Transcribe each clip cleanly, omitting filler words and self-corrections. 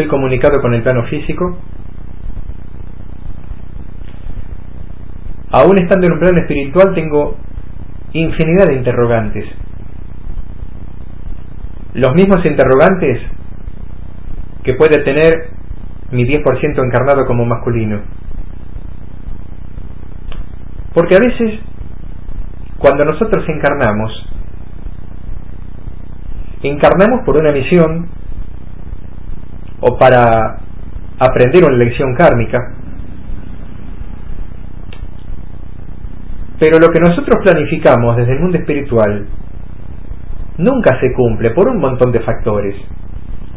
estoy comunicado con el plano físico, aún estando en un plano espiritual tengo infinidad de interrogantes. Los mismos interrogantes que puede tener mi 10% encarnado como masculino. Porque a veces, cuando nosotros encarnamos por una misión o para aprender una lección kármica, pero lo que nosotros planificamos desde el mundo espiritual nunca se cumple por un montón de factores,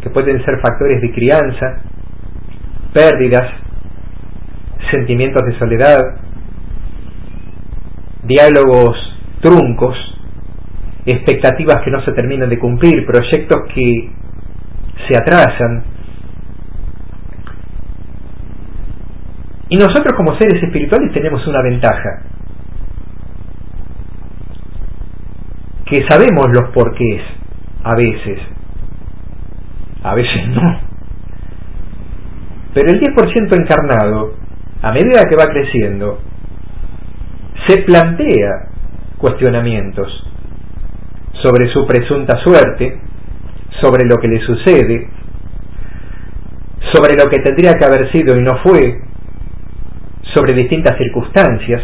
que pueden ser factores de crianza, pérdidas, sentimientos de soledad, diálogos truncos, expectativas que no se terminan de cumplir, proyectos que se atrasan. Y nosotros como seres espirituales tenemos una ventaja, que sabemos los porqués, a veces no. Pero el 10% encarnado, a medida que va creciendo, se plantea cuestionamientos sobre su presunta suerte, sobre lo que le sucede, sobre lo que tendría que haber sido y no fue, sobre distintas circunstancias.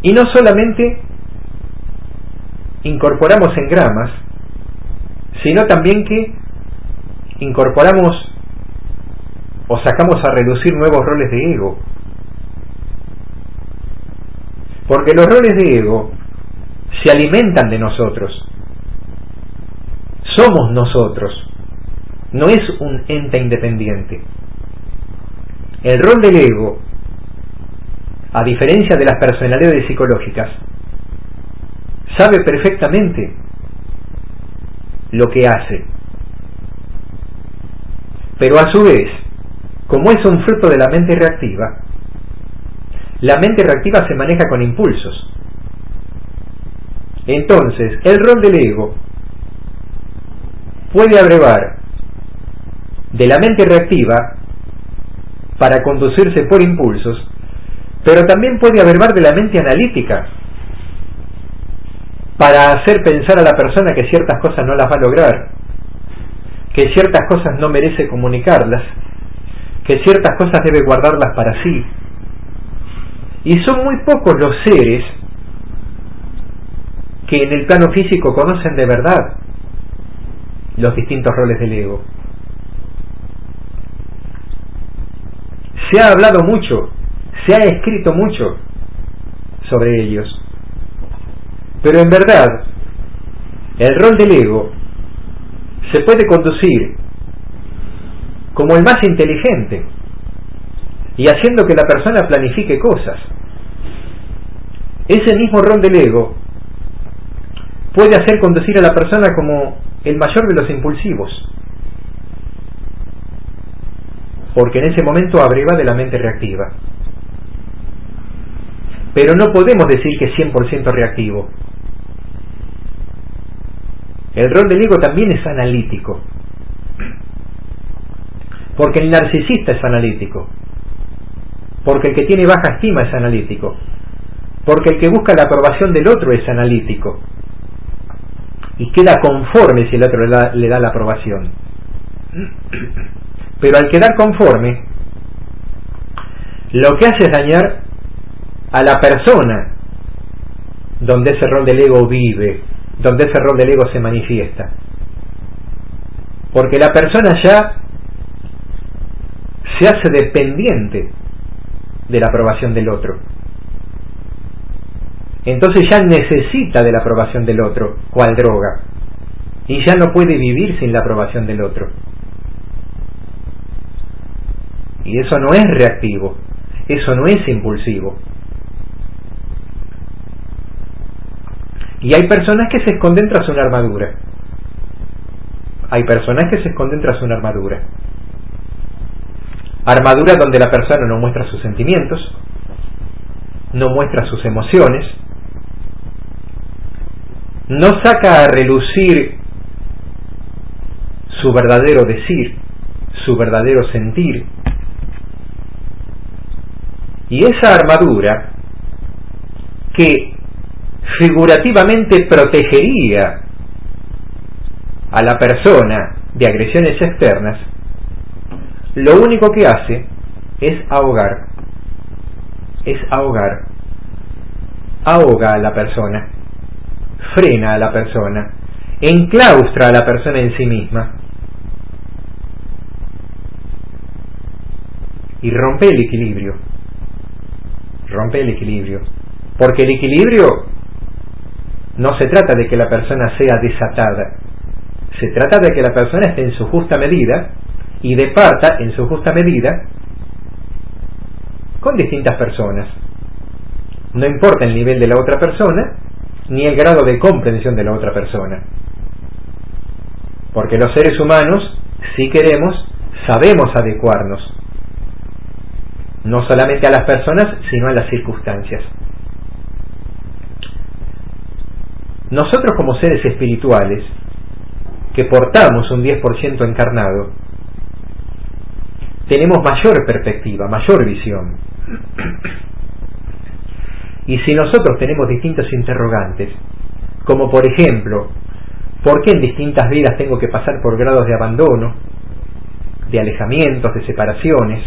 Y no solamente incorporamos engramas, sino también que incorporamos o sacamos a reducir nuevos roles de ego. Porque los roles de ego se alimentan de nosotros. Somos nosotros. No es un ente independiente. El rol del ego, a diferencia de las personalidades psicológicas, sabe perfectamente lo que hace. Pero a su vez, como es un fruto de la mente reactiva, la mente reactiva se maneja con impulsos. Entonces, el rol del ego puede abrevar de la mente reactiva para conducirse por impulsos, pero también puede abrevar de la mente analítica para hacer pensar a la persona que ciertas cosas no las va a lograr, que ciertas cosas no merece comunicarlas, que ciertas cosas debe guardarlas para sí. Y son muy pocos los seres que en el plano físico conocen de verdad los distintos roles del ego. Se ha hablado mucho, se ha escrito mucho sobre ellos, pero en verdad el rol del ego se puede conducir como el más inteligente y haciendo que la persona planifique cosas. Ese mismo rol del ego puede hacer conducir a la persona como el mayor de los impulsivos, porque en ese momento abreva de la mente reactiva. Pero no podemos decir que es 100% reactivo. El rol del ego también es analítico, porque el narcisista es analítico, porque el que tiene baja estima es analítico, porque el que busca la aprobación del otro es analítico y queda conforme si el otro le da la aprobación. Pero al quedar conforme, lo que hace es dañar a la persona donde ese rol del ego vive, donde ese rol del ego se manifiesta, porque la persona ya se hace dependiente de la aprobación del otro. Entonces ya necesita de la aprobación del otro, cual droga, y ya no puede vivir sin la aprobación del otro. Y eso no es reactivo, eso no es impulsivo. Y hay personas que se esconden tras una armadura. Hay personas que se esconden tras una armadura. Armadura donde la persona no muestra sus sentimientos, no muestra sus emociones, no saca a relucir su verdadero decir, su verdadero sentir. Y esa armadura que figurativamente protegería a la persona de agresiones externas, lo único que hace es ahogar, ahoga a la persona, frena a la persona, enclaustra a la persona en sí misma y rompe el equilibrio, porque el equilibrio no se trata de que la persona sea desatada, se trata de que la persona esté en su justa medida y departa en su justa medida con distintas personas. No importa el nivel de la otra persona ni el grado de comprensión de la otra persona, porque los seres humanos, si queremos, sabemos adecuarnos no solamente a las personas sino a las circunstancias. Nosotros, como seres espirituales que portamos un 10% encarnado, tenemos mayor perspectiva, mayor visión. Y si nosotros tenemos distintos interrogantes, como por ejemplo, ¿por qué en distintas vidas tengo que pasar por grados de abandono, de alejamientos, de separaciones?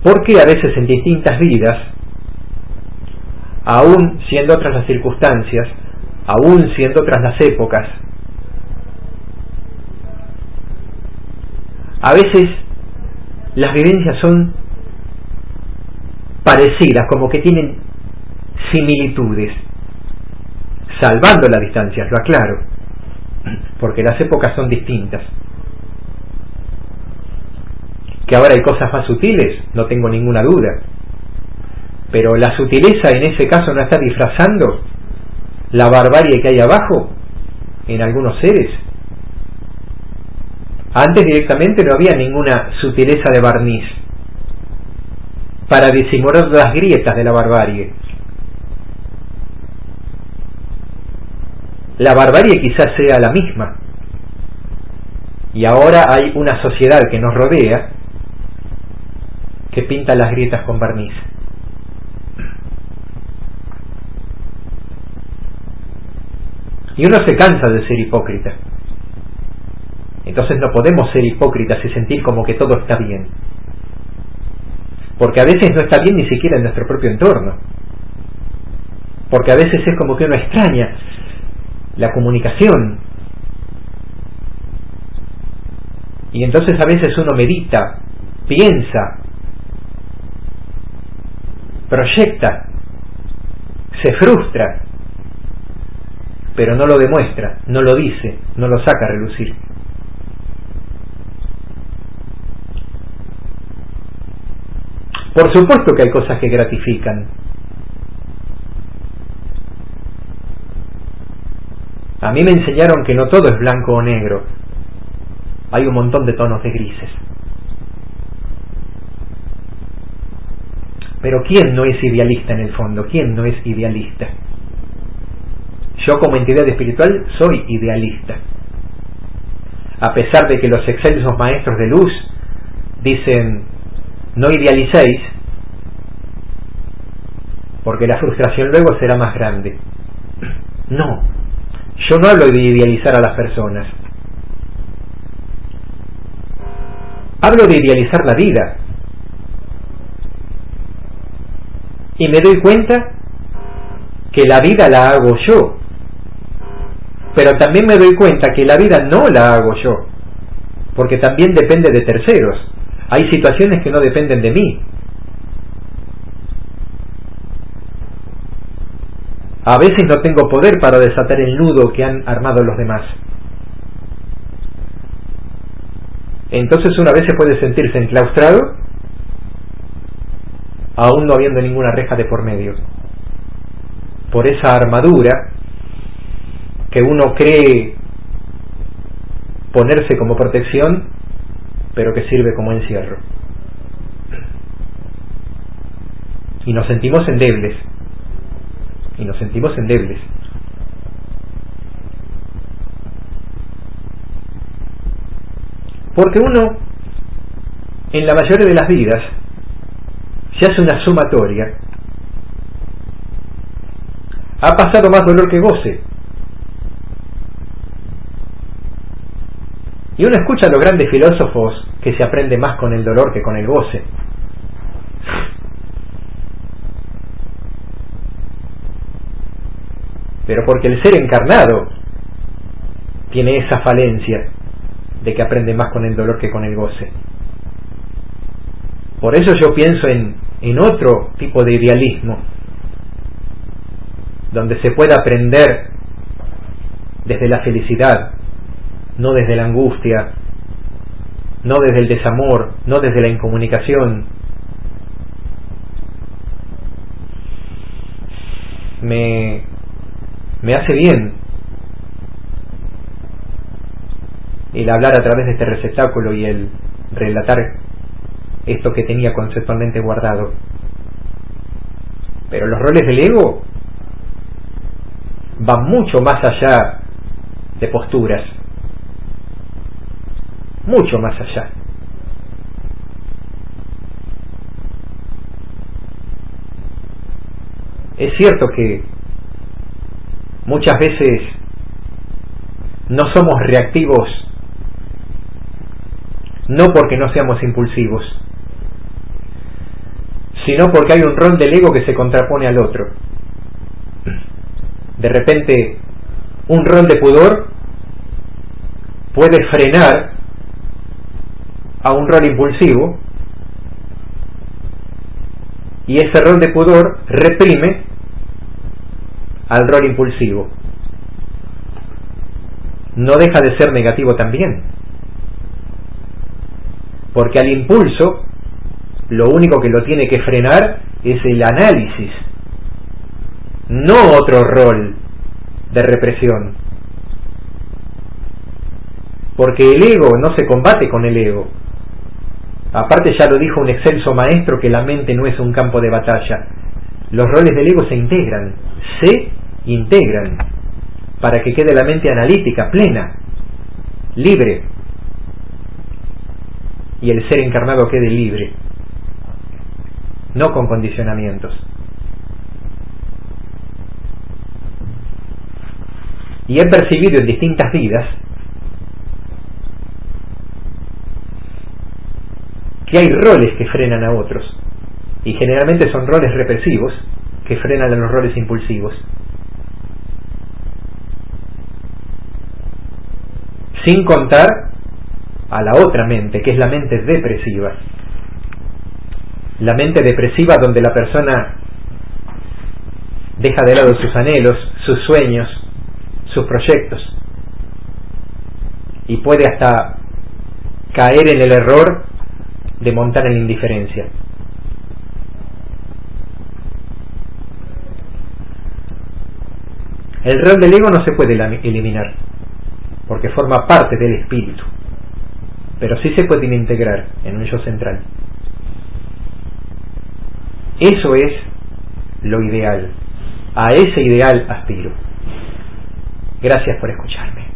¿Por qué a veces en distintas vidas, aún siendo otras las circunstancias, aún siendo otras las épocas, a veces las vivencias son parecidas, como que tienen similitudes, salvando las distancias, lo aclaro, porque las épocas son distintas? Que ahora hay cosas más sutiles, no tengo ninguna duda, pero la sutileza en ese caso no está disfrazando la barbarie que hay abajo en algunos seres. Antes directamente no había ninguna sutileza de barniz para disimular las grietas de la barbarie. La barbarie quizás sea la misma, y ahora hay una sociedad que nos rodea que pinta las grietas con barniz. Y uno se cansa de ser hipócrita. Entonces no podemos ser hipócritas y sentir como que todo está bien, porque a veces no está bien ni siquiera en nuestro propio entorno, porque a veces es como que uno extraña la comunicación, y entonces a veces uno medita, piensa, proyecta, se frustra, pero no lo demuestra, no lo dice, no lo saca a relucir. Por supuesto que hay cosas que gratifican. A mí me enseñaron que no todo es blanco o negro, hay un montón de tonos de grises. Pero ¿quién no es idealista en el fondo? ¿Quién no es idealista? Yo, como entidad espiritual, soy idealista. A pesar de que los excelsos maestros de luz dicen: no idealicéis, porque la frustración luego será más grande. No, yo no hablo de idealizar a las personas. Hablo de idealizar la vida. Y me doy cuenta que la vida la hago yo, pero también me doy cuenta que la vida no la hago yo, porque también depende de terceros. Hay situaciones que no dependen de mí. A veces no tengo poder para desatar el nudo que han armado los demás. Entonces una vez se puede sentirse enclaustrado, aún no habiendo ninguna reja de por medio, por esa armadura que uno cree ponerse como protección, pero que sirve como encierro. Y nos sentimos endebles. Y nos sentimos endebles. Porque uno, en la mayoría de las vidas, se hace una sumatoria. Ha pasado más dolor que goce. Y uno escucha a los grandes filósofos que se aprende más con el dolor que con el goce. Pero porque el ser encarnado tiene esa falencia de que aprende más con el dolor que con el goce. Por eso yo pienso en otro tipo de idealismo, donde se pueda aprender desde la felicidad, no desde la angustia, no desde el desamor, no desde la incomunicación. Me hace bien el hablar a través de este receptáculo y el relatar esto que tenía conceptualmente guardado. Pero los roles del ego van mucho más allá de posturas, mucho más allá. Es cierto que muchas veces no somos reactivos, no porque no seamos impulsivos, sino porque hay un rol del ego que se contrapone al otro. De repente, un rol de pudor puede frenar a un rol impulsivo, y ese rol de pudor reprime al rol impulsivo. No deja de ser negativo también, porque al impulso lo único que lo tiene que frenar es el análisis, no otro rol de represión. Porque el ego no se combate con el ego. Aparte, ya lo dijo un excelso maestro, que la mente no es un campo de batalla. Los roles del ego se integran para que quede la mente analítica, plena, libre, y el ser encarnado quede libre, no con condicionamientos. Y he percibido en distintas vidas que hay roles que frenan a otros, y generalmente son roles represivos que frenan a los roles impulsivos, sin contar a la otra mente, que es la mente depresiva. La mente depresiva, donde la persona deja de lado sus anhelos, sus sueños, sus proyectos, y puede hasta caer en el error de montar en la indiferencia. El rol del ego no se puede eliminar, porque forma parte del espíritu, pero sí se puede integrar en un yo central. Eso es lo ideal. A ese ideal aspiro. Gracias por escucharme.